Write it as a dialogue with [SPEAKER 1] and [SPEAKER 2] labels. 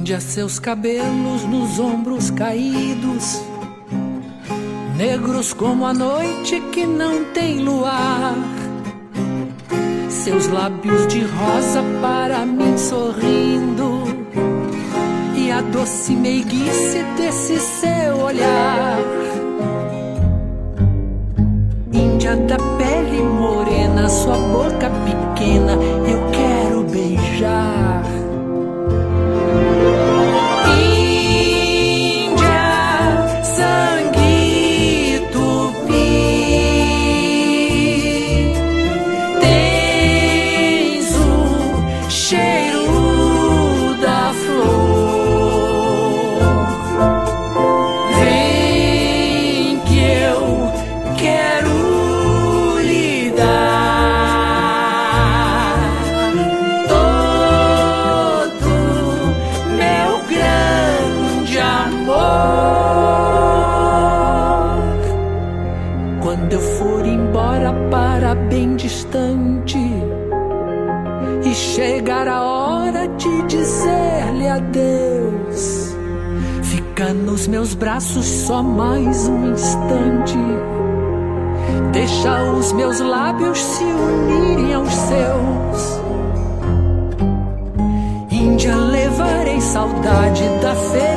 [SPEAKER 1] Índia, seus cabelos nos ombros caídos, negros como a noite que não tem luar. Seus lábios de rosa para mim sorrindo, e a doce meiguice desse seu olhar. Índia da pele morena, sua boca pequena, eu quero beijar. Quando eu for embora para bem distante e chegar a hora de dizer-lhe adeus, fica nos meus braços só mais um instante, deixa os meus lábios se unirem aos seus. Índia, levarei saudade da feira